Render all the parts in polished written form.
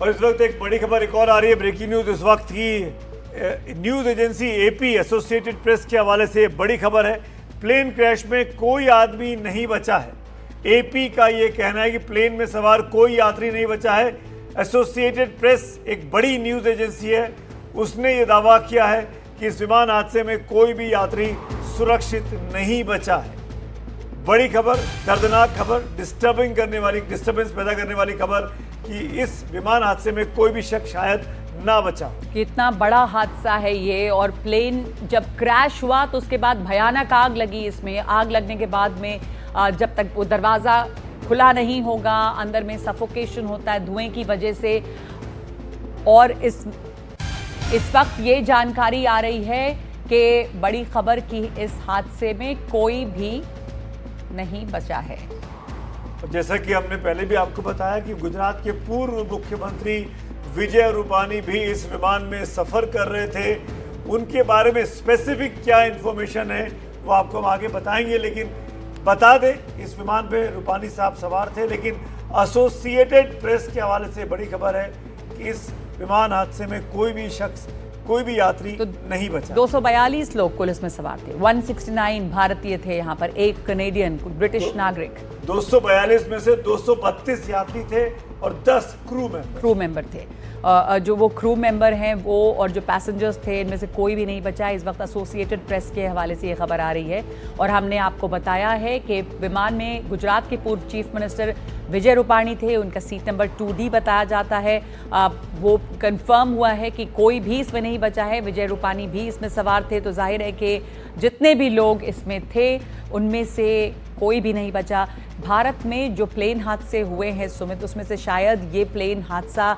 और इस वक्त एक बड़ी खबर एक और आ रही है, ब्रेकिंग न्यूज इस वक्त की news agency AP associated press के हवाले से बड़ी खबर है। प्लेन क्रैश में कोई आदमी नहीं बचा है। एपी का ये कहना है कि प्लेन में सवार कोई यात्री नहीं बचा है। एसोसिएटेड प्रेस एक बड़ी न्यूज एजेंसी है, उसने ये दावा किया है कि इस विमान हादसे में कोई भी यात्री सुरक्षित नहीं बचा है। बड़ी खबर, दर्दनाक खबर, डिस्टर्बेंस पैदा करने वाली खबर कि इस विमान हादसे में कोई भी शख्स शायद ना बचा। कितना बड़ा हादसा है ये। और प्लेन जब क्रैश हुआ तो उसके बाद भयानक आग लगी। इसमें आग लगने के बाद में जब तक वो दरवाज़ा खुला नहीं होगा, अंदर में सफोकेशन होता है धुएं की वजह से। और इस वक्त ये जानकारी आ रही है कि बड़ी खबर की इस हादसे में कोई भी नहीं बचा है। जैसा कि हमने पहले भी आपको बताया कि गुजरात के पूर्व मुख्यमंत्री विजय रूपानी भी इस विमान में सफर कर रहे थे। उनके बारे में स्पेसिफिक क्या इंफॉर्मेशन है वो आपको हम आगे बताएंगे, लेकिन बता दें इस विमान पे रूपानी साहब सवार थे। लेकिन एसोसिएटेड प्रेस के हवाले से बड़ी खबर है कि इस विमान हादसे में कोई भी शख्स, कोई भी यात्री तो नहीं बचा। 242 लोग कुल इसमें सवार थे। 169 भारतीय थे यहाँ पर, एक कनेडियन ब्रिटिश नागरिक। 242 में से 232 यात्री थे और 10 क्रू मेंबर थे। जो वो क्रू मेंबर हैं वो और जो पैसेंजर्स थे, इनमें से कोई भी नहीं बचा। इस वक्त एसोसिएटेड प्रेस के हवाले से ये खबर आ रही है। और हमने आपको बताया है कि विमान में गुजरात के पूर्व चीफ मिनिस्टर विजय रूपानी थे। उनका सीट नंबर 2D बताया जाता है। वो कंफर्म हुआ है कि कोई भी इसमें नहीं बचा है। विजय रूपानी भी इसमें सवार थे। तो जाहिर है कि जितने भी लोग इसमें थे उनमें से कोई भी नहीं बचा। भारत में जो प्लेन हादसे हुए हैं सुमित, उसमें से शायद ये प्लेन हादसा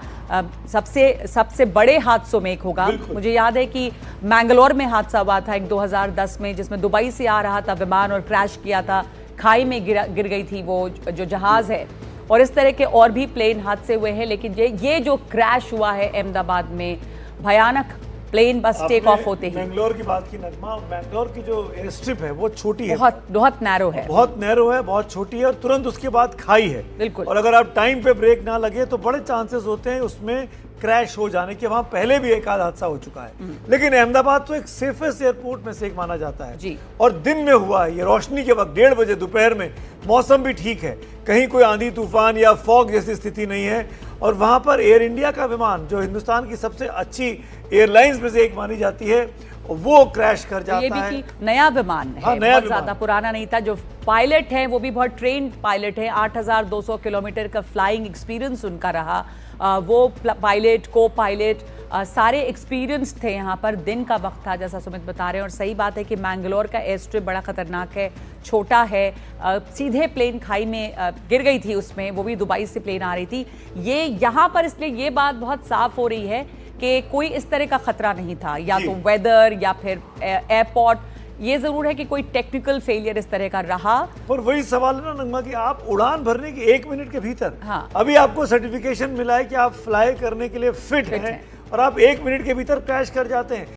सबसे बड़े हादसों में एक होगा। मुझे याद है कि मैंगलोर में हादसा हुआ था एक 2010 में, जिसमें दुबई से आ रहा था विमान और क्रैश किया था, खाई में गिर गई थी वो जो जहाज़ है। और इस तरह के और भी प्लेन हादसे हुए हैं। लेकिन ये जो क्रैश हुआ है अहमदाबाद में, भयानक प्लेन बस टेक ऑफ होते ही। मैंगलोर की बात की नगमा, मैंगलोर की जो एयर स्ट्रिप है वो छोटी है, बहुत नैरो है, बहुत छोटी है और तुरंत उसके बाद खाई है। बिल्कुल। और अगर आप टाइम पे ब्रेक ना लगे तो बड़े चांसेस होते हैं उसमें क्रैश हो जाने के। वहां पहले भी एक आध हादसा हो चुका है। लेकिन अहमदाबाद तो एक सेफेस्ट एयरपोर्ट में से एक माना जाता है जी। और दिन में हुआ है ये, रोशनी के वक्त 1:30 बजे दोपहर में, मौसम भी ठीक है, कहीं कोई आंधी तूफान या फॉग जैसी स्थिति नहीं है। और वहां पर एयर इंडिया का विमान, जो हिंदुस्तान की सबसे अच्छी एयरलाइंस में से एक मानी जाती है, वो क्रैश कर जाता है। ये भी कि नया विमान है, बहुत ज्यादा पुराना नहीं था। जो पायलट है वो भी बहुत ट्रेन्ड पायलट है। 8200 किलोमीटर का फ्लाइंग एक्सपीरियंस उनका रहा। वो पायलट, को पायलट सारे एक्सपीरियंस थे। यहाँ पर दिन का वक्त था जैसा सुमित बता रहे हैं। और सही बात है कि मैंगलोर का एयर स्ट्रिप बड़ा खतरनाक है, छोटा है। सीधे प्लेन खाई में गिर गई थी उसमें, वो भी दुबई से प्लेन आ रही थी। ये यहाँ पर इसलिए ये बात बहुत साफ हो रही है कि कोई इस तरह का खतरा नहीं था, या तो वेदर या फिर एयरपोर्ट। ये जरूर है कि कोई टेक्निकल फेलियर इस तरह का रहा। पर वही सवाल है ना नगमा कि आप उड़ान भरने की 1 मिनट के भीतर, हाँ। अभी आपको सर्टिफिकेशन मिला है कि आप फ्लाई करने के लिए फिट हैं और आप 1 मिनट के भीतर क्रैश कर जाते हैं।